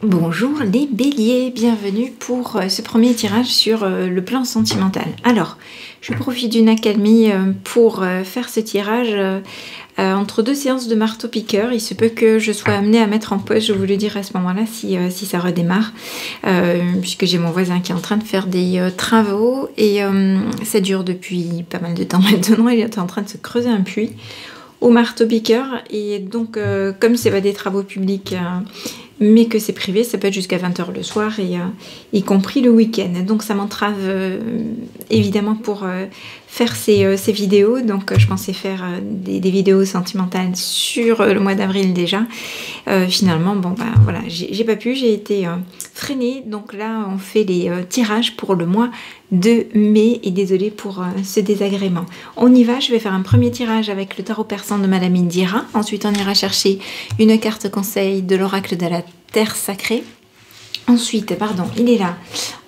Bonjour les béliers, bienvenue pour ce premier tirage sur le plan sentimental. Alors, je profite d'une accalmie pour faire ce tirage entre deux séances de marteau-piqueur. Il se peut que je sois amenée à mettre en pause, je vous le dirai à ce moment-là si ça redémarre, puisque j'ai mon voisin qui est en train de faire des travaux et ça dure depuis pas mal de temps maintenant. Il est en train de se creuser un puits au marteau-piqueur et donc comme c'est pas des travaux publics mais que c'est privé, ça peut être jusqu'à 20 h le soir, et y compris le week-end. Donc ça m'entrave évidemment pour faire ces vidéos. Donc je pensais faire des vidéos sentimentales sur le mois d'avril déjà. Finalement, bon bah voilà, j'ai pas pu, j'ai été freinée. Donc là, on fait les tirages pour le mois de mai, et désolée pour ce désagrément. On y va, je vais faire un premier tirage avec le tarot persan de Madame Indira. Ensuite, on ira chercher une carte conseil de l'oracle de la Terre sacrée. Ensuite, pardon, il est là.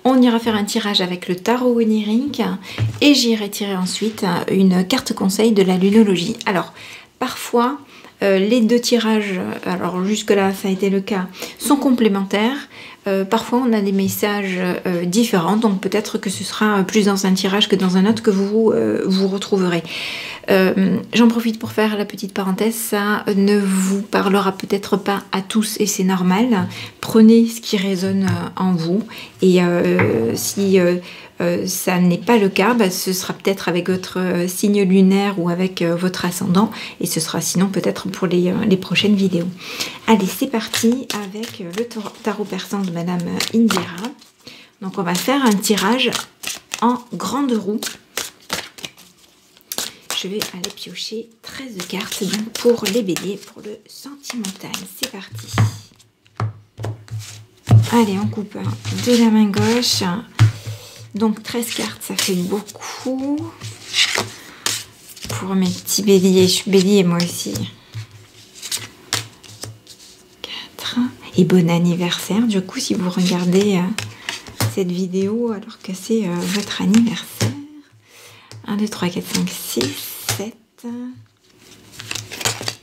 On ira faire un tirage avec le tarot onirique et j'irai tirer ensuite une carte conseil de la lunologie. Alors, parfois, les deux tirages, alors jusque-là ça a été le cas, sont complémentaires. Parfois on a des messages différents, donc peut-être que ce sera plus dans un tirage que dans un autre que vous vous retrouverez. J'en profite pour faire la petite parenthèse, ça ne vous parlera peut-être pas à tous et c'est normal. Prenez ce qui résonne en vous, et si ça n'est pas le cas, bah, ce sera peut-être avec votre signe lunaire ou avec votre ascendant, et ce sera sinon peut-être pour les prochaines vidéos. Allez, c'est parti avec le tarot persan de Madame Indira. Donc on va faire un tirage en grande roue. Je vais aller piocher 13 cartes donc pour les béliers, pour le sentimental. C'est parti. Allez, on coupe de la main gauche. Donc 13 cartes, ça fait beaucoup. Pour mes petits béliers, je suis bélier moi aussi. 4. Et bon anniversaire, du coup, si vous regardez cette vidéo alors que c'est votre anniversaire. 1, 2, 3, 4, 5, 6, 7,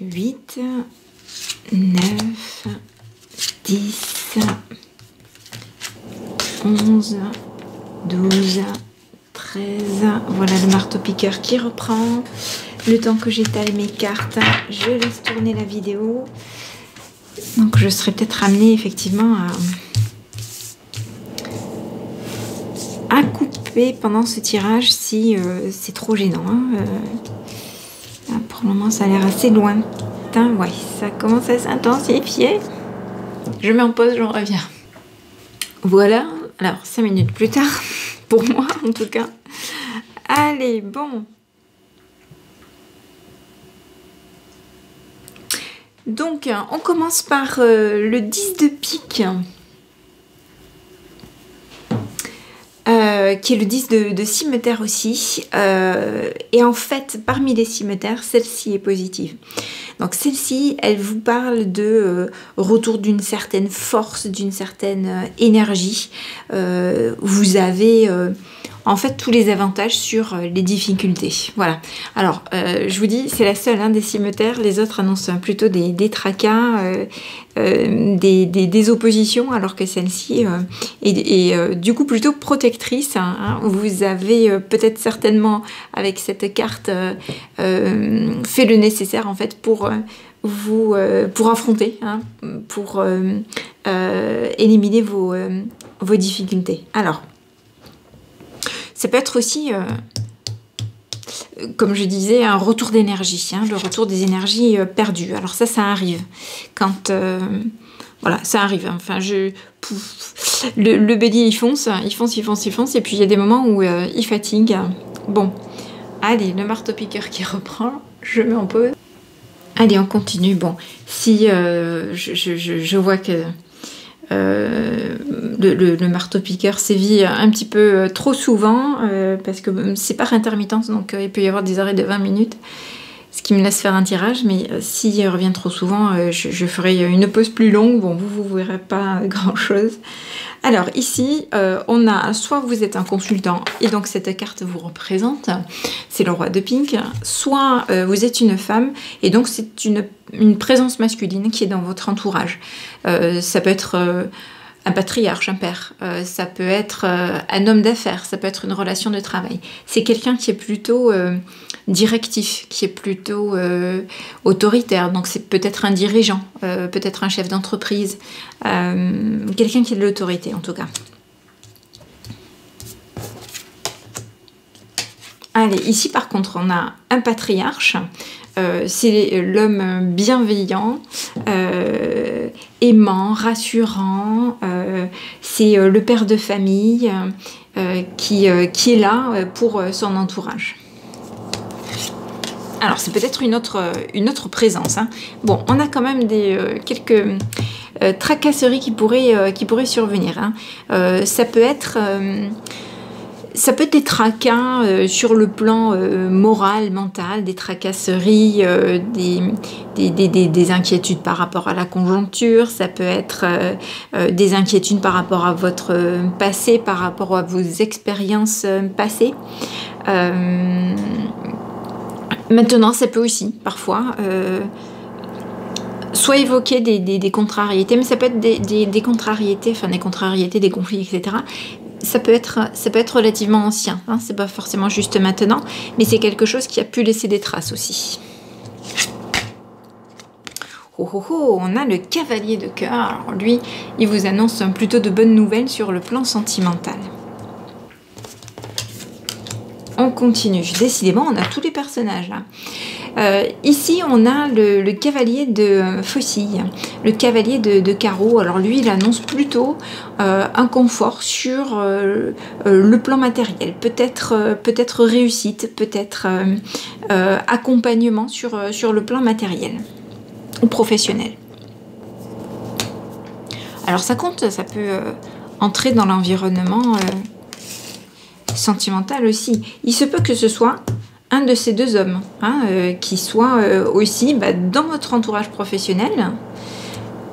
8, 9, 10, 11, 12, 13, voilà le marteau-piqueur qui reprend. Le temps que j'étale mes cartes, je laisse tourner la vidéo. Donc je serai peut-être amenée effectivement à couper pendant ce tirage si c'est trop gênant. Pour le moment ça a l'air assez lointain, ouais, ça commence à s'intensifier. Je mets en pause, j'en reviens. Voilà, alors 5 minutes plus tard, pour moi en tout cas. Allez, bon. Donc, on commence par le 10 de pique, qui est le 10 de cimeterre aussi. Et en fait, parmi les cimeterres, celle-ci est positive. Donc celle-ci, elle vous parle de retour d'une certaine force, d'une certaine énergie. Vous avez en fait tous les avantages sur les difficultés. Voilà. Alors, je vous dis, c'est la seule des cimeterres. Les autres annoncent plutôt des tracas, des oppositions, alors que celle-ci est du coup plutôt protectrice. Vous avez peut-être certainement, avec cette carte, fait le nécessaire en fait pour pour affronter, pour éliminer vos difficultés. Alors, ça peut être aussi, comme je disais, un retour d'énergie, le retour des énergies perdues. Alors ça arrive quand... voilà, ça arrive. Enfin, le bélier, il fonce, et puis il y a des moments où il fatigue. Bon, allez, le marteau-piqueur qui reprend, je mets en pause. Allez, on continue. Bon, si je vois que le marteau-piqueur sévit un petit peu trop souvent, parce que c'est par intermittence, donc il peut y avoir des arrêts de 20 minutes, ce qui me laisse faire un tirage, mais s'il revient trop souvent, je ferai une pause plus longue. Bon, vous verrez pas grand-chose. Alors ici, on a soit vous êtes un consultant et donc cette carte vous représente, c'est le roi de pink, soit vous êtes une femme et donc c'est une présence masculine qui est dans votre entourage. Ça peut être un patriarche, un père, ça peut être un homme d'affaires, ça peut être une relation de travail. C'est quelqu'un qui est plutôt directif, qui est plutôt autoritaire, donc c'est peut-être un dirigeant, peut-être un chef d'entreprise, quelqu'un qui a de l'autorité en tout cas. Allez, ici par contre on a un patriarche, c'est l'homme bienveillant, aimant, rassurant, c'est le père de famille qui est là pour son entourage. Alors c'est peut-être une autre présence, hein. Bon, on a quand même quelques tracasseries qui pourraient survenir, hein. Ça peut être des tracas sur le plan moral, mental, des tracasseries, des inquiétudes par rapport à la conjoncture, ça peut être des inquiétudes par rapport à votre passé, par rapport à vos expériences passées. Maintenant, ça peut aussi, parfois, soit évoquer des contrariétés, mais ça peut être des contrariétés, enfin des contrariétés, des conflits, etc., ça peut être relativement ancien, hein, c'est pas forcément juste maintenant, mais c'est quelque chose qui a pu laisser des traces aussi. Oh oh oh, on a le cavalier de cœur. Alors lui, il vous annonce plutôt de bonnes nouvelles sur le plan sentimental. On continue. Décidément, on a tous les personnages là. Ici, on a le cavalier de faucille, le cavalier de carreau. Alors lui, il annonce plutôt un confort sur le plan matériel, peut-être réussite, peut-être accompagnement sur le plan matériel ou professionnel. Alors ça compte, ça peut entrer dans l'environnement sentimental aussi. Il se peut que ce soit un de ces deux hommes, hein, qui soit aussi dans votre entourage professionnel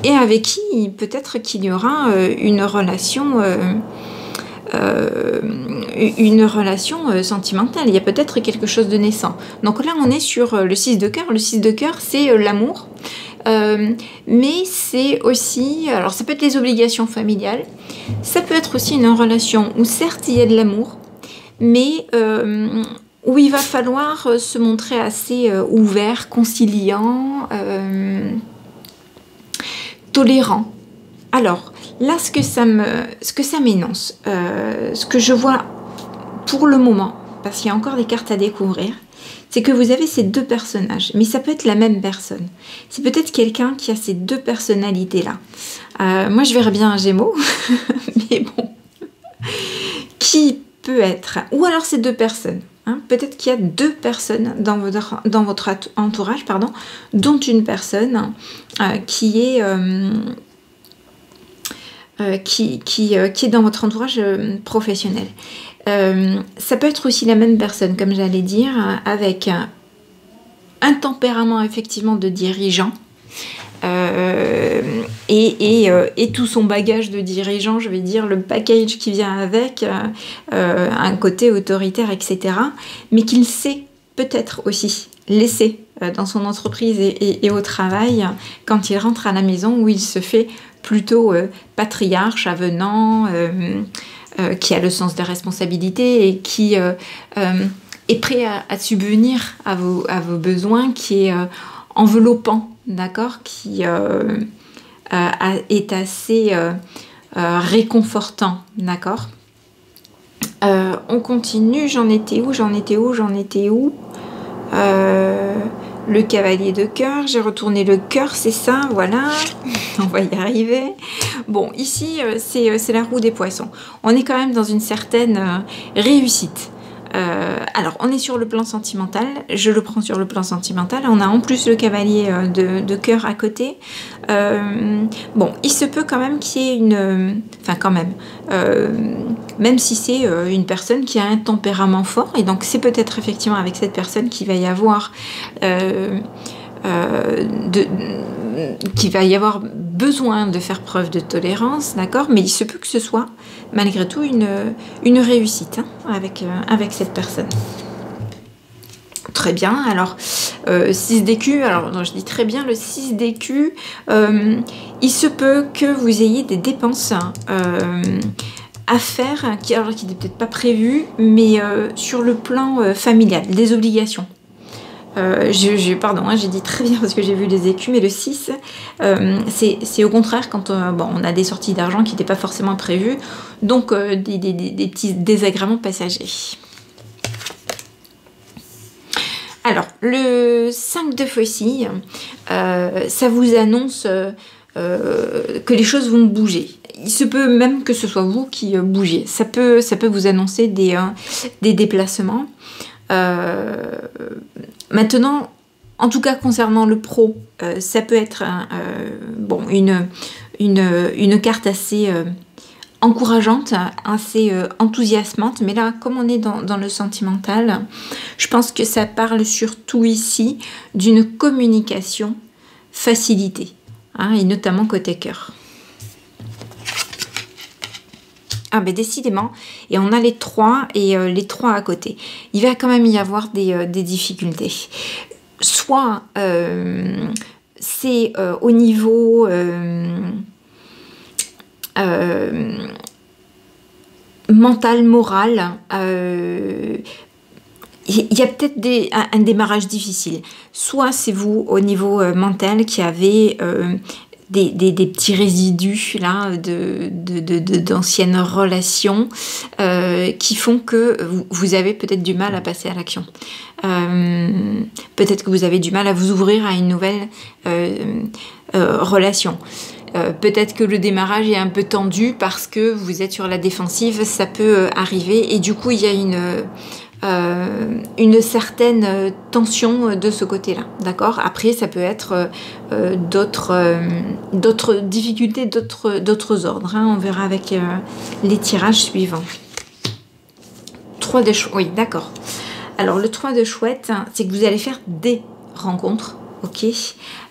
et avec qui peut-être qu'il y aura une relation sentimentale. Il y a peut-être quelque chose de naissant. Donc là, on est sur le 6 de cœur. Le 6 de cœur, c'est l'amour. Mais c'est aussi, alors ça peut être les obligations familiales, ça peut être aussi une relation où certes il y a de l'amour, mais où il va falloir se montrer assez ouvert, conciliant, tolérant. Alors, là, ce que ça m'énonce, ce que je vois pour le moment, parce qu'il y a encore des cartes à découvrir, c'est que vous avez ces deux personnages, mais ça peut être la même personne. C'est peut-être quelqu'un qui a ces deux personnalités-là. Moi, je verrais bien un Gémeaux, mais bon, qui peut être, ou alors c'est deux personnes. Hein, peut-être qu'il y a deux personnes dans votre entourage, pardon, dont une personne qui est dans votre entourage professionnel. Ça peut être aussi la même personne, comme j'allais dire, avec un tempérament effectivement de dirigeant et tout son bagage de dirigeant, je vais dire le package qui vient avec, un côté autoritaire, etc. Mais qu'il sait peut-être aussi laisser dans son entreprise et au travail quand il rentre à la maison, où il se fait plutôt patriarche, avenant, qui a le sens des responsabilités et qui est prêt à subvenir à vos besoins, qui est enveloppant, d'accord, qui est assez réconfortant, d'accord. On continue, j'en étais où le cavalier de cœur, j'ai retourné le cœur, c'est ça, voilà, on va y arriver. Bon, ici, c'est la roue des poissons. On est quand même dans une certaine réussite. Alors, on est sur le plan sentimental, je le prends sur le plan sentimental, on a en plus le cavalier de cœur à côté. Bon, il se peut quand même qu'il y ait une... Enfin, quand même, même si c'est une personne qui a un tempérament fort, et donc c'est peut-être effectivement avec cette personne qu'il va y avoir qu'il va y avoir besoin de faire preuve de tolérance, d'accord, mais il se peut que ce soit malgré tout une réussite hein, avec cette personne. Très bien, alors 6 d'écus, alors non, je dis très bien le 6 d'écus, il se peut que vous ayez des dépenses à faire, qui n'étaient peut-être pas prévues, mais sur le plan familial, des obligations. Pardon, hein, j'ai dit très bien parce que j'ai vu les écus, mais le 6, c'est au contraire quand on a des sorties d'argent qui n'étaient pas forcément prévues, donc des petits désagréments passagers. Alors, le 5 de faucille, ça vous annonce que les choses vont bouger. Il se peut même que ce soit vous qui bougez. Ça peut vous annoncer des déplacements. Maintenant, en tout cas concernant le pro, ça peut être une carte assez encourageante, assez enthousiasmante, mais là, comme on est dans le sentimental, je pense que ça parle surtout ici d'une communication facilitée, hein, et notamment côté cœur. Ah ben décidément, et on a les 3 et les 3 à côté. Il va quand même y avoir des difficultés. Soit c'est au niveau mental, moral, il y a peut-être un démarrage difficile. Soit c'est vous au niveau mental qui avez des petits résidus là d'anciennes relations qui font que vous avez peut-être du mal à passer à l'action. Peut-être que vous avez du mal à vous ouvrir à une nouvelle relation. Peut-être que le démarrage est un peu tendu parce que vous êtes sur la défensive, ça peut arriver et du coup il y a une certaine tension de ce côté-là, d'accord? Après, ça peut être d'autres difficultés, d'autres ordres, hein, on verra avec les tirages suivants. 3 de chouette, oui, d'accord. Alors, le 3 de chouette, c'est que vous allez faire des rencontres, ok?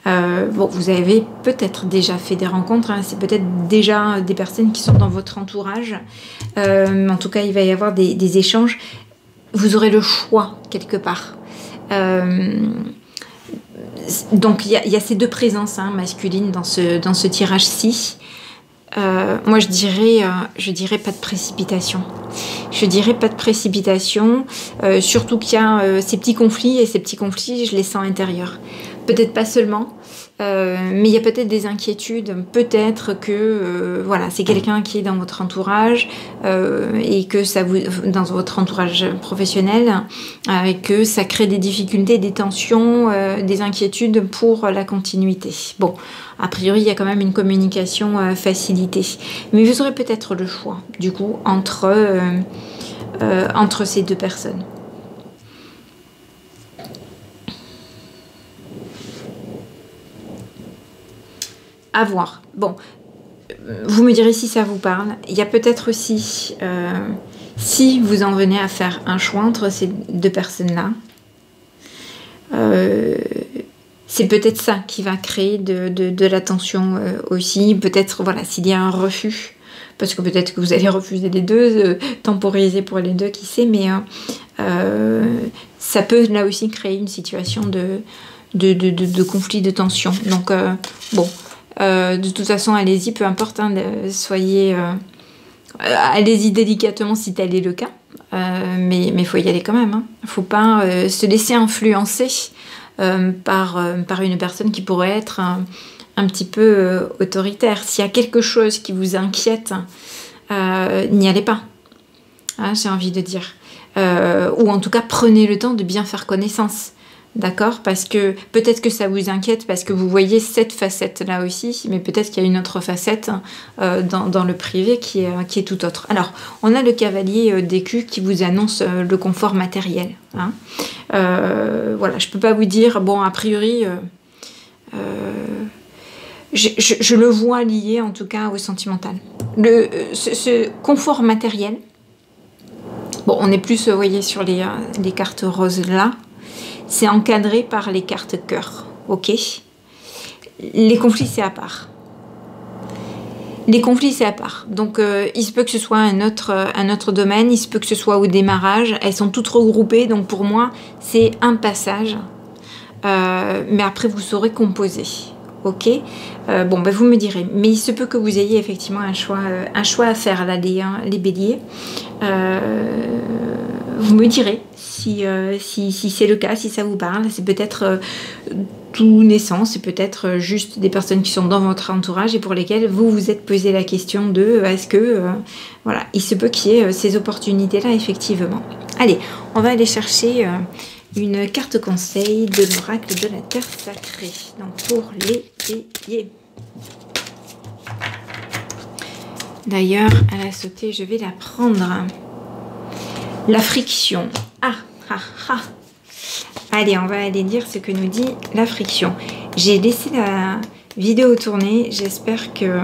Bon, vous avez peut-être déjà fait des rencontres, hein, c'est peut-être déjà des personnes qui sont dans votre entourage, en tout cas, il va y avoir des échanges. Vous aurez le choix quelque part. Donc il y a ces 2 présences hein, masculines dans ce tirage-ci. Moi je dirais pas de précipitation. Je dirais pas de précipitation, surtout qu'il y a ces petits conflits, et ces petits conflits je les sens intérieurs. Peut-être pas seulement, mais il y a peut-être des inquiétudes, peut-être que voilà, c'est quelqu'un qui est dans votre entourage et que ça vous, dans votre entourage professionnel, et que ça crée des difficultés, des tensions, des inquiétudes pour la continuité. Bon, a priori, il y a quand même une communication facilitée, mais vous aurez peut-être le choix, du coup, entre ces 2 personnes. À voir. Bon, vous me direz si ça vous parle. Il y a peut-être aussi, si vous en venez à faire un choix entre ces 2 personnes-là, c'est peut-être ça qui va créer de la tension aussi. Peut-être, voilà, s'il y a un refus, parce que peut-être que vous allez refuser les 2, temporiser pour les 2, qui sait, mais ça peut là aussi créer une situation de conflit, de tension. Donc, bon... de toute façon, allez-y, peu importe, hein, soyez... allez-y délicatement si tel est le cas, mais il faut y aller quand même. Il ne faut pas se laisser influencer par une personne qui pourrait être un petit peu autoritaire. S'il y a quelque chose qui vous inquiète, n'y allez pas, hein, j'ai envie de dire. Ou en tout cas, prenez le temps de bien faire connaissance. D'accord? Parce que peut-être que ça vous inquiète parce que vous voyez cette facette-là aussi, mais peut-être qu'il y a une autre facette dans le privé qui est tout autre. Alors, on a le cavalier d'écus qui vous annonce le confort matériel. Hein. Voilà, je ne peux pas vous dire, bon, a priori, je le vois lié en tout cas au sentimental. Ce confort matériel, bon, on est plus, vous voyez, sur les cartes roses là, c'est encadré par les cartes cœur, ok? les conflits, c'est à part. Les conflits, c'est à part. Donc, il se peut que ce soit un autre domaine, il se peut que ce soit au démarrage. Elles sont toutes regroupées, donc pour moi, c'est un passage. Mais après, vous saurez composer. Ok, bon, ben, vous me direz. Mais il se peut que vous ayez effectivement un choix à faire, là, les béliers. Vous me direz si c'est le cas, si ça vous parle. C'est peut-être tout naissant, c'est peut-être juste des personnes qui sont dans votre entourage et pour lesquelles vous vous êtes posé la question de est-ce que... voilà, il se peut qu'il y ait ces opportunités-là, effectivement. Allez, on va aller chercher une carte conseil de l'oracle de la Terre Sacrée. Donc, pour les béliers. D'ailleurs, elle a sauté, je vais la prendre. La friction. Ah, ah, ah. Allez, on va aller lire ce que nous dit la friction. J'ai laissé la vidéo tourner. J'espère que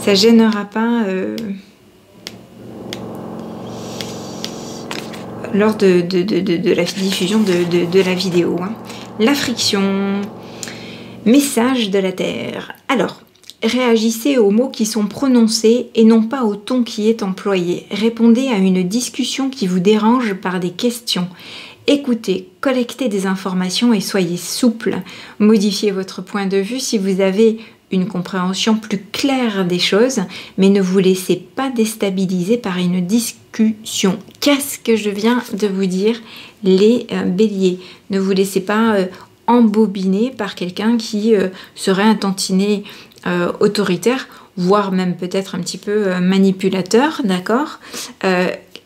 ça gênera pas lors de la diffusion de la vidéo. Hein. La friction. Message de la Terre. Alors, réagissez aux mots qui sont prononcés et non pas au ton qui est employé. Répondez à une discussion qui vous dérange par des questions. Écoutez, collectez des informations et soyez souple. Modifiez votre point de vue si vous avez une compréhension plus claire des choses, mais ne vous laissez pas déstabiliser par une discussion. Qu'est-ce que je viens de vous dire, les béliers? Ne vous laissez pas embobiner par quelqu'un qui serait un tantinet autoritaire, voire même peut-être un petit peu manipulateur, d'accord?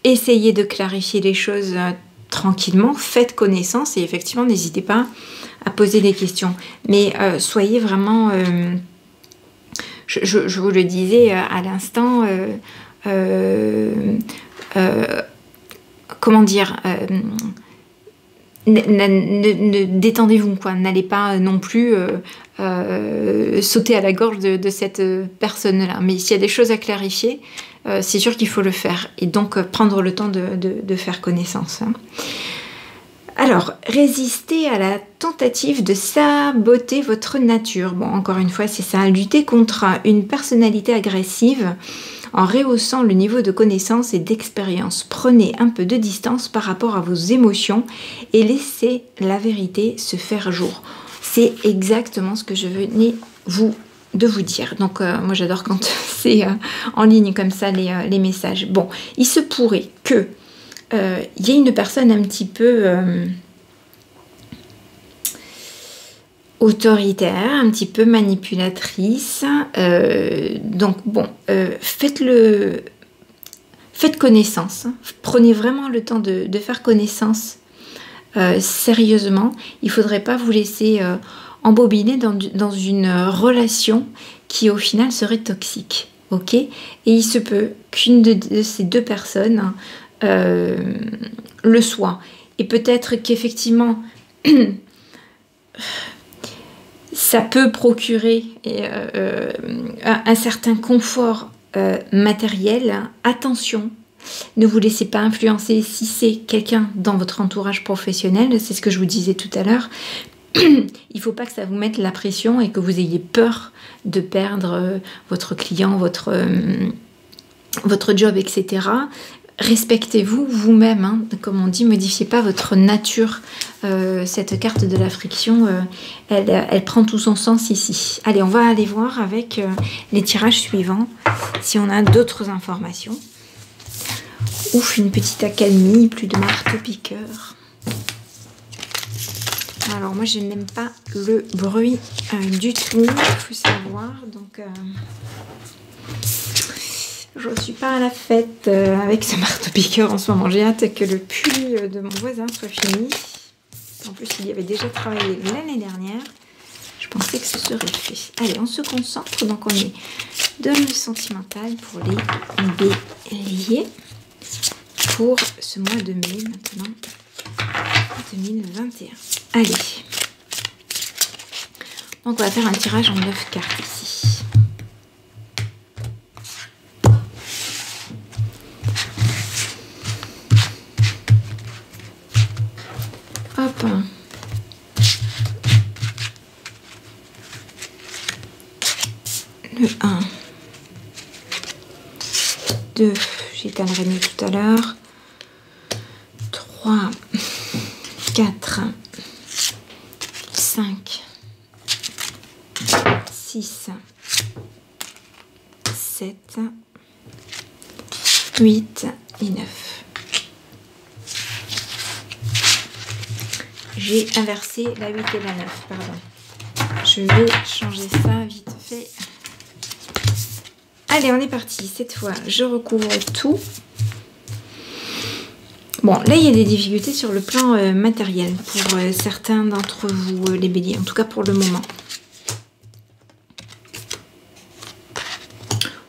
Essayez de clarifier les choses tranquillement, faites connaissance et effectivement n'hésitez pas à poser des questions. Mais soyez vraiment, je vous le disais à l'instant, comment dire, détendez-vous, quoi. N'allez pas non plus sauter à la gorge de cette personne-là. Mais s'il y a des choses à clarifier, c'est sûr qu'il faut le faire. Et donc, prendre le temps de faire connaissance. Hein. Alors, résistez à la tentative de saboter votre nature. Bon, encore une fois, c'est ça. Lutter contre une personnalité agressive en rehaussant le niveau de connaissance et d'expérience. Prenez un peu de distance par rapport à vos émotions et laissez la vérité se faire jour. C'est exactement ce que je venais de vous dire. Donc, moi, j'adore quand c'est en ligne comme ça, les messages. Bon, il se pourrait que y ait une personne un petit peu autoritaire, un petit peu manipulatrice. Donc, bon, faites connaissance. Hein. Prenez vraiment le temps de faire connaissance sérieusement. Il ne faudrait pas vous laisser embobiner dans une relation qui, au final, serait toxique. Ok? Et il se peut qu'une de ces deux personnes le soit. Et peut-être qu'effectivement, ça peut procurer un certain confort matériel. Attention, ne vous laissez pas influencer si c'est quelqu'un dans votre entourage professionnel. C'est ce que je vous disais tout à l'heure. Il ne faut pas que ça vous mette la pression et que vous ayez peur de perdre votre client, votre job, etc. Respectez-vous vous-même, hein. Comme on dit, modifiez pas votre nature. Cette carte de la friction, elle prend tout son sens ici. Allez, on va aller voir avec les tirages suivants si on a d'autres informations. Ouf, une petite accalmie, plus de marteau-piqueur. Alors moi je n'aime pas le bruit du tout, il faut savoir, donc je ne suis pas à la fête avec ce marteau-piqueur en ce moment. J'ai hâte que le pull de mon voisin soit fini. En plus il y avait déjà travaillé l'année dernière, je pensais que ce serait fait. Allez, on se concentre, donc on est dans le sentimental pour les béliers pour ce mois de mai maintenant. 2021. Allez. Donc on va faire un tirage en 9 cartes ici. Hop. Le 1, 2, j'étalerai mieux tout à l'heure. 3, 4, 5, 6, 7, 8 et 9. J'ai inversé la 8 et la 9, pardon. Je vais changer ça vite fait. Allez, on est parti. Cette fois, je recouvre tout. Bon, là, il y a des difficultés sur le plan matériel pour certains d'entre vous, les béliers, en tout cas pour le moment.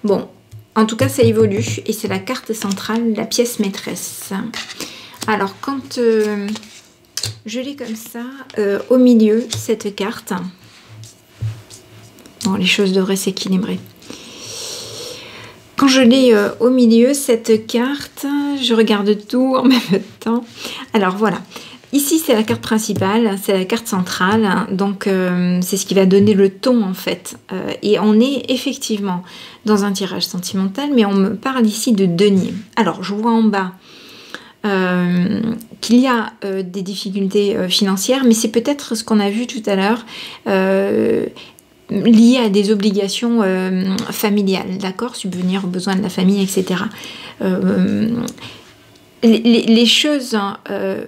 Bon, en tout cas, ça évolue et c'est la carte centrale, la pièce maîtresse. Alors, quand je l'ai comme ça, au milieu, cette carte, bon, les choses devraient s'équilibrer. Quand je l'ai au milieu, cette carte, je regarde tout en même temps. Alors voilà, ici c'est la carte principale, c'est la carte centrale, hein, donc c'est ce qui va donner le ton en fait. Et on est effectivement dans un tirage sentimental, mais on me parle ici de denier. Alors je vois en bas qu'il y a des difficultés financières, mais c'est peut-être ce qu'on a vu tout à l'heure. Liées à des obligations familiales, d'accord, subvenir aux besoins de la famille, etc. Les choses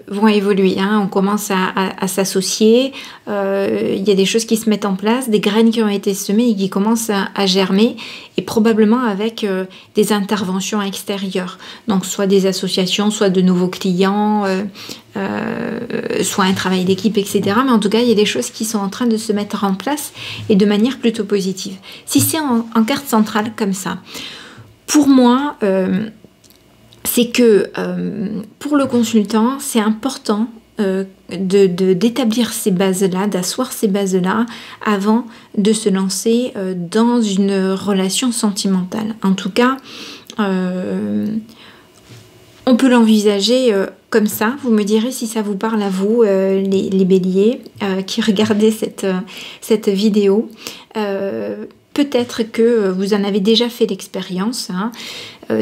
vont évoluer, hein. On commence à s'associer, il y a des choses qui se mettent en place, des graines qui ont été semées et qui commencent à germer, et probablement avec des interventions extérieures, donc soit des associations, soit de nouveaux clients, soit un travail d'équipe, etc. Mais en tout cas, il y a des choses qui sont en train de se mettre en place et de manière plutôt positive. Si c'est en carte centrale comme ça, pour moi, c'est que pour le consultant, c'est important d'établir ces bases-là, d'asseoir ces bases-là avant de se lancer dans une relation sentimentale. En tout cas, on peut l'envisager comme ça. Vous me direz si ça vous parle à vous, les béliers qui regardez cette vidéo. Peut-être que vous en avez déjà fait l'expérience, hein,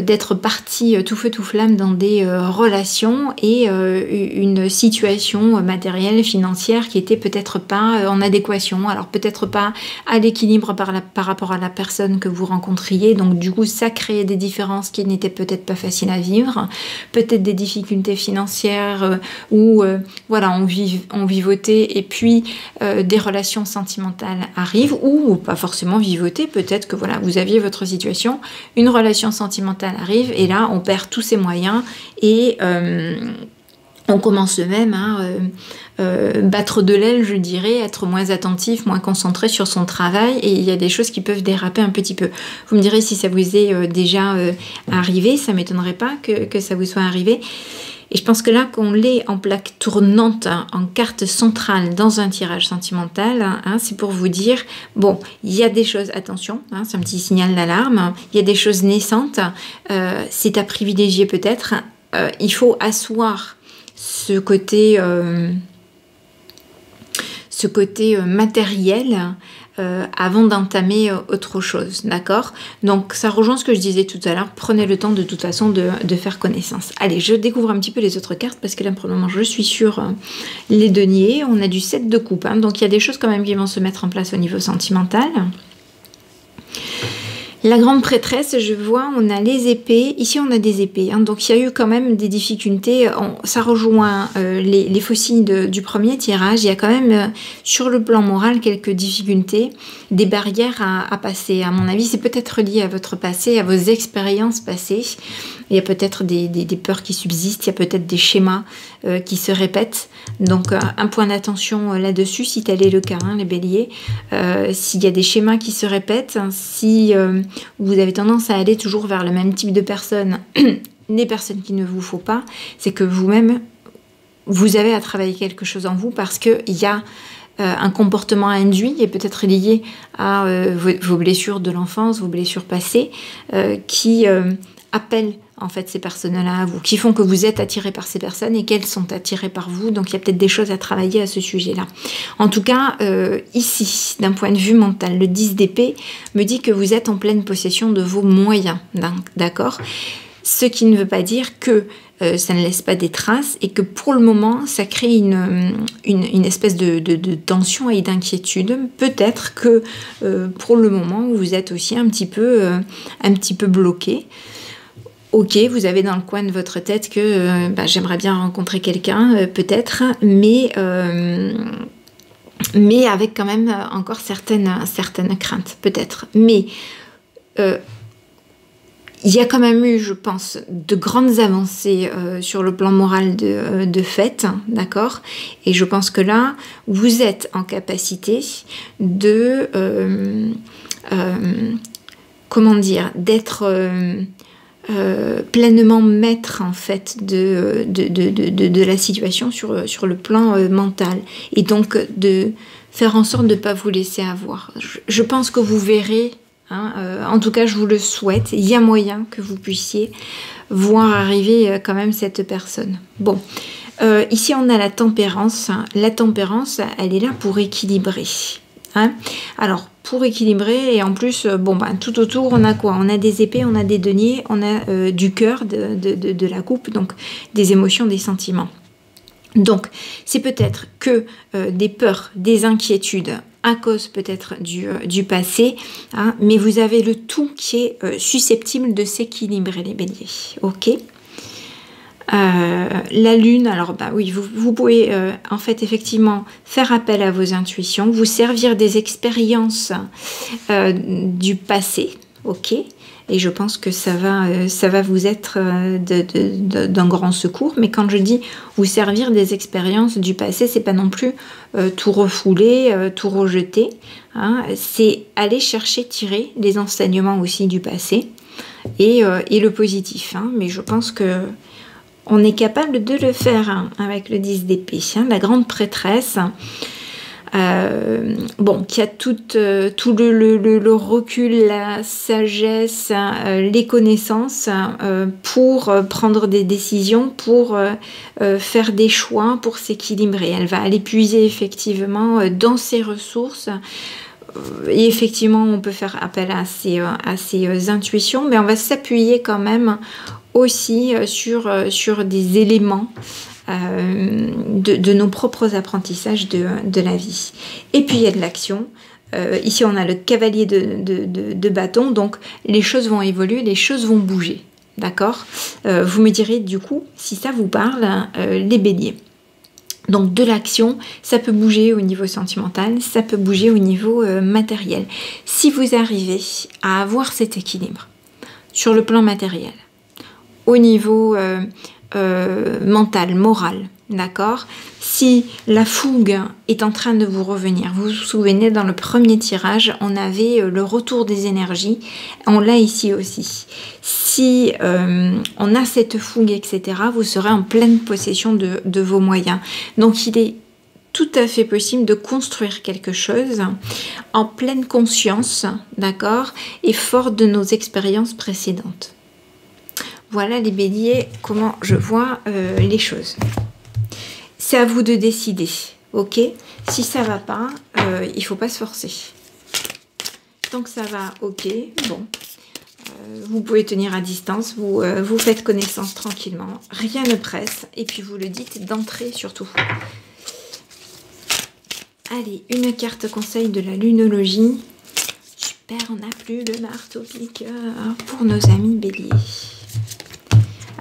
d'être parti tout feu tout flamme dans des relations et une situation matérielle, financière qui était peut-être pas en adéquation, alors peut-être pas à l'équilibre par rapport à la personne que vous rencontriez, donc du coup ça créait des différences qui n'étaient peut-être pas faciles à vivre, peut-être des difficultés financières où voilà, on vivotait et puis des relations sentimentales arrivent, ou pas forcément vivoter, peut-être que voilà, vous aviez votre situation, une relation sentimentale arrive et là on perd tous ses moyens et on commence même à battre de l'aile, je dirais, être moins attentif, moins concentré sur son travail, et il y a des choses qui peuvent déraper un petit peu. Vous me direz si ça vous est déjà arrivé, ça m'étonnerait pas que ça vous soit arrivé. Et je pense que là, qu'on l'ait en plaque tournante, hein, en carte centrale dans un tirage sentimental, hein, c'est pour vous dire, bon, il y a des choses, attention, hein, c'est un petit signal d'alarme, il y a des choses naissantes, c'est à privilégier peut-être, il faut asseoir ce côté matériel avant d'entamer autre chose, d'accord? Donc ça rejoint ce que je disais tout à l'heure, prenez le temps de toute façon de faire connaissance. Allez, je découvre un petit peu les autres cartes parce que là pour le moment je suis sur les deniers, on a du 7 de coupe, hein, donc il y a des choses quand même qui vont se mettre en place au niveau sentimental. La grande prêtresse, je vois, on a les épées. Ici, on a des épées. Hein, donc, il y a eu quand même des difficultés. Ça rejoint les fossiles du premier tirage. Il y a quand même, sur le plan moral, quelques difficultés, des barrières à passer. À mon avis, c'est peut-être lié à votre passé, à vos expériences passées. Il y a peut-être des peurs qui subsistent. Il y a peut-être des schémas qui se répètent. Donc, un point d'attention là-dessus, si tel est le cas, hein, les béliers. S'il y a des schémas qui se répètent, si vous avez tendance à aller toujours vers le même type de personnes, les personnes qu'il ne vous faut pas, c'est que vous-même, vous avez à travailler quelque chose en vous parce qu'il y a un comportement induit et peut-être lié à vos blessures de l'enfance, vos blessures passées, qui appellent en fait ces personnes-là à vous, qui font que vous êtes attiré par ces personnes et qu'elles sont attirées par vous. Donc il y a peut-être des choses à travailler à ce sujet-là. En tout cas, ici, d'un point de vue mental, le 10 d'épée me dit que vous êtes en pleine possession de vos moyens, d'accord? Ce qui ne veut pas dire que ça ne laisse pas des traces et que pour le moment, ça crée une espèce de tension et d'inquiétude. Peut-être que pour le moment, vous êtes aussi un petit peu bloqué. Ok, vous avez dans le coin de votre tête que j'aimerais bien rencontrer quelqu'un, peut-être, mais avec quand même encore certaines craintes, peut-être. Mais il y a quand même eu, je pense, de grandes avancées sur le plan moral de fait, d'accord? Et je pense que là, vous êtes en capacité de, comment dire, d'être pleinement maître en fait de la situation sur le plan mental, et donc de faire en sorte de ne pas vous laisser avoir. Je pense que vous verrez, en tout cas je vous le souhaite, il y a moyen que vous puissiez voir arriver quand même cette personne. Bon, ici on a la tempérance. La tempérance, elle est là pour équilibrer. Alors, pour équilibrer, et en plus, tout autour, on a quoi? On a des épées, on a des deniers, on a du cœur, de la coupe, donc des émotions, des sentiments. Donc, c'est peut-être que des peurs, des inquiétudes, à cause peut-être du passé, mais vous avez le tout qui est susceptible de s'équilibrer, les béliers, ok? La lune, alors oui, vous pouvez en fait effectivement faire appel à vos intuitions, vous servir des expériences du passé, ok? Et je pense que ça va vous être d'un grand secours. Mais quand je dis vous servir des expériences du passé, c'est pas non plus tout refouler, tout rejeter. C'est aller chercher, tirer les enseignements aussi du passé et le positif. Mais je pense que on est capable de le faire avec le 10 d'épée. La grande prêtresse, qui a tout le recul, la sagesse, les connaissances pour prendre des décisions, pour faire des choix, pour s'équilibrer. Elle va aller puiser effectivement dans ses ressources. Et effectivement, on peut faire appel à ses intuitions, mais on va s'appuyer quand même aussi sur des éléments de nos propres apprentissages de la vie. Et puis il y a de l'action. Ici on a le cavalier de bâton, donc les choses vont évoluer, les choses vont bouger. D'accord? Vous me direz du coup si ça vous parle, les béliers. Donc de l'action, ça peut bouger au niveau sentimental, ça peut bouger au niveau matériel. Si vous arrivez à avoir cet équilibre sur le plan matériel, au niveau mental, moral, d'accord? Si la fougue est en train de vous revenir, vous vous souvenez dans le premier tirage, on avait le retour des énergies, on l'a ici aussi. Si on a cette fougue, etc., vous serez en pleine possession de vos moyens. Donc il est tout à fait possible de construire quelque chose en pleine conscience, d'accord? Et fort de nos expériences précédentes. Voilà les béliers, comment je vois les choses. C'est à vous de décider, ok? Si ça va pas, il ne faut pas se forcer. Tant que ça va, ok, bon. Vous pouvez tenir à distance, vous faites connaissance tranquillement, rien ne presse, et puis vous le dites d'entrée surtout. Allez, une carte conseil de la lunologie. Super, on n'a plus le marteau-piqueur pour nos amis béliers.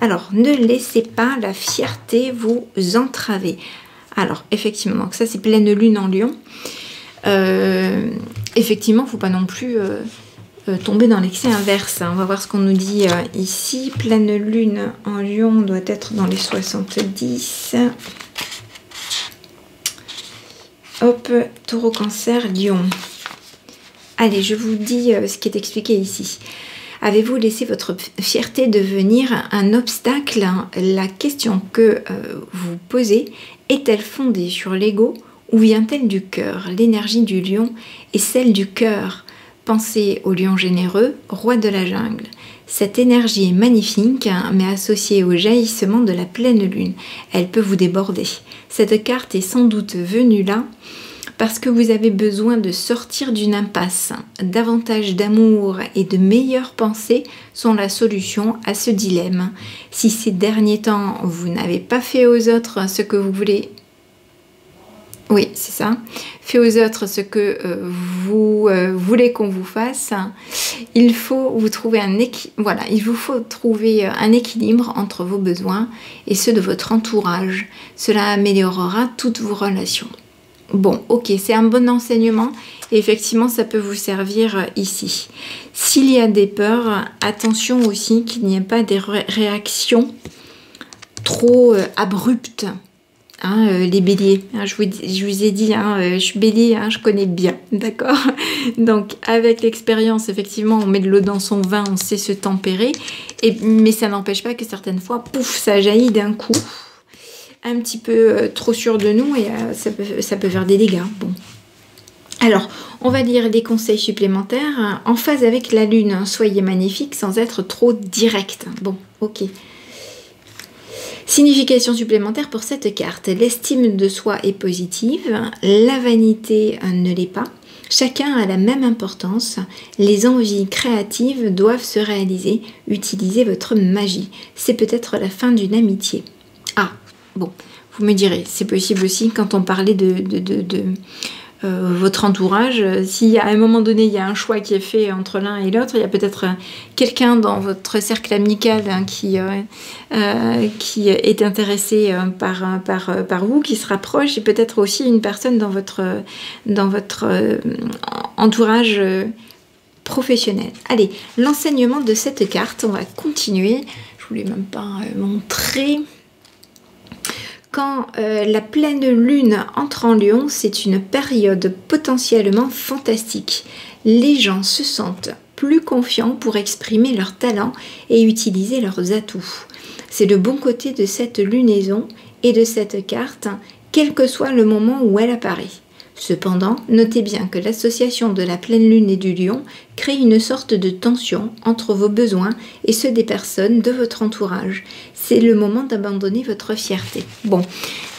Alors, ne laissez pas la fierté vous entraver. Alors, effectivement, donc ça c'est pleine lune en lion. Effectivement, il ne faut pas non plus tomber dans l'excès inverse. On va voir ce qu'on nous dit ici. Pleine lune en lion doit être dans les 70. Hop, taureau, cancer, lion. Allez, je vous dis ce qui est expliqué ici. Avez-vous laissé votre fierté devenir un obstacle? La question que vous posez est-elle fondée sur l'ego Où vient-elle du cœur? L'énergie du lion est celle du cœur. Pensez au lion généreux, roi de la jungle. Cette énergie est magnifique, mais associée au jaillissement de la pleine lune. Elle peut vous déborder. Cette carte est sans doute venue là parce que vous avez besoin de sortir d'une impasse. Davantage d'amour et de meilleures pensées sont la solution à ce dilemme. Si ces derniers temps, vous n'avez pas fait aux autres ce que vous voulez... Oui, c'est ça. Fait aux autres ce que vous voulez qu'on vous fasse. Il faut vous trouver il vous faut trouver un équilibre entre vos besoins et ceux de votre entourage. Cela améliorera toutes vos relations. Bon, ok, c'est un bon enseignement et effectivement, ça peut vous servir ici. S'il y a des peurs, attention aussi qu'il n'y ait pas des réactions trop abruptes. Les béliers, je vous ai dit, je suis bélier, je connais bien, d'accord? Donc avec l'expérience, effectivement, on met de l'eau dans son vin, on sait se tempérer, mais ça n'empêche pas que certaines fois, pouf, ça jaillit d'un coup, un petit peu trop sûr de nous, et ça peut faire des dégâts. Bon. Alors, on va dire des conseils supplémentaires. En phase avec la lune, soyez magnifique sans être trop direct. Bon, ok. Signification supplémentaire pour cette carte. L'estime de soi est positive, la vanité ne l'est pas. Chacun a la même importance. Les envies créatives doivent se réaliser. Utilisez votre magie. C'est peut-être la fin d'une amitié. Ah, bon, vous me direz, c'est possible aussi quand on parlait de votre entourage. Si à un moment donné, il y a un choix qui est fait entre l'un et l'autre, il y a peut-être quelqu'un dans votre cercle amical qui est intéressé par vous, qui se rapproche, et peut-être aussi une personne dans votre entourage professionnel. Allez, l'enseignement de cette carte, on va continuer. Je ne voulais même pas montrer... Quand la pleine lune entre en Lion, c'est une période potentiellement fantastique. Les gens se sentent plus confiants pour exprimer leurs talents et utiliser leurs atouts. C'est le bon côté de cette lunaison et de cette carte, quel que soit le moment où elle apparaît. Cependant, notez bien que l'association de la pleine lune et du lion crée une sorte de tension entre vos besoins et ceux des personnes de votre entourage. C'est le moment d'abandonner votre fierté. Bon,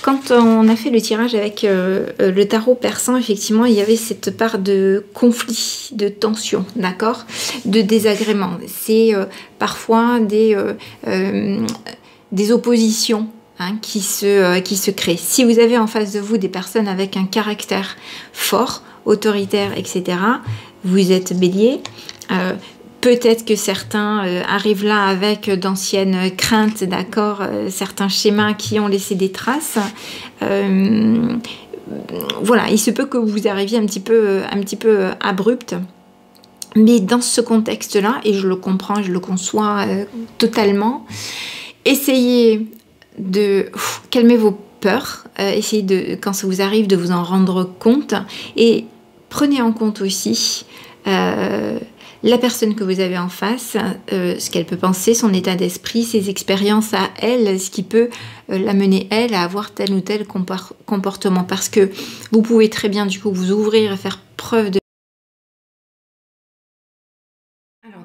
quand on a fait le tirage avec le tarot persan, effectivement, il y avait cette part de conflit, de tension, d'accord, de désagrément. C'est parfois des oppositions. Qui se crée. Si vous avez en face de vous des personnes avec un caractère fort, autoritaire, etc., vous êtes bélier. Peut-être que certains arrivent là avec d'anciennes craintes, d'accord, certains schémas qui ont laissé des traces. Voilà, il se peut que vous arriviez un petit peu abrupt. Mais dans ce contexte-là, et je le comprends, je le conçois totalement, essayez de calmer vos peurs, essayez de, quand ça vous arrive, de vous en rendre compte, et prenez en compte aussi la personne que vous avez en face, ce qu'elle peut penser, son état d'esprit, ses expériences à elle, ce qui peut l'amener elle à avoir tel ou tel comportement, parce que vous pouvez très bien du coup vous ouvrir et faire preuve de...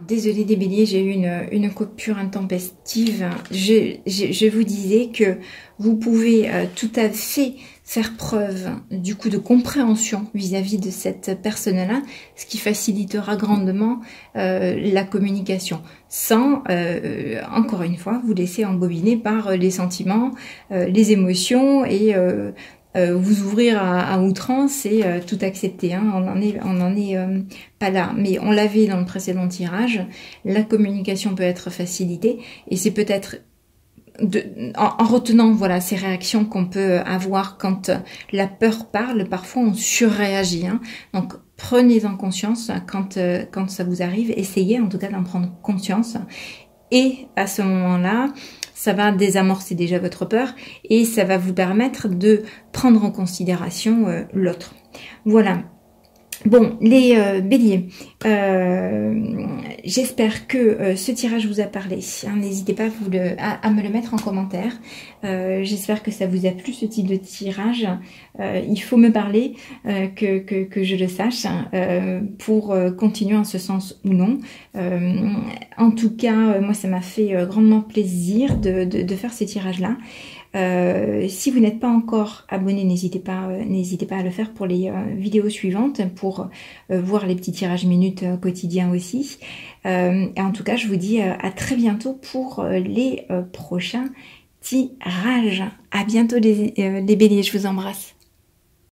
Désolée des béliers, j'ai eu une coupure intempestive. Je vous disais que vous pouvez tout à fait faire preuve du coup de compréhension vis-à-vis de cette personne-là, ce qui facilitera grandement la communication, sans, encore une fois, vous laisser embobiner par les sentiments, les émotions et... vous ouvrir à outrance et tout accepter, hein. On en est pas là, mais on l'avait dans le précédent tirage. La communication peut être facilitée et c'est peut-être en retenant voilà ces réactions qu'on peut avoir quand la peur parle. Parfois on surréagit, hein. Donc prenez-en conscience quand ça vous arrive, essayez en tout cas d'en prendre conscience, et à ce moment-là ça va désamorcer déjà votre peur et ça va vous permettre de prendre en considération l'autre. Voilà. Bon, les béliers, j'espère que ce tirage vous a parlé. Hein, n'hésitez pas à me le mettre en commentaire. J'espère que ça vous a plu ce type de tirage. Il faut me parler, que je le sache, pour continuer en ce sens ou non. En tout cas, moi ça m'a fait grandement plaisir de faire ce tirage-là. Si vous n'êtes pas encore abonné, n'hésitez pas à le faire pour les vidéos suivantes, pour voir les petits tirages minutes quotidiens aussi. Et en tout cas, je vous dis à très bientôt pour les prochains tirages. À bientôt les béliers, je vous embrasse.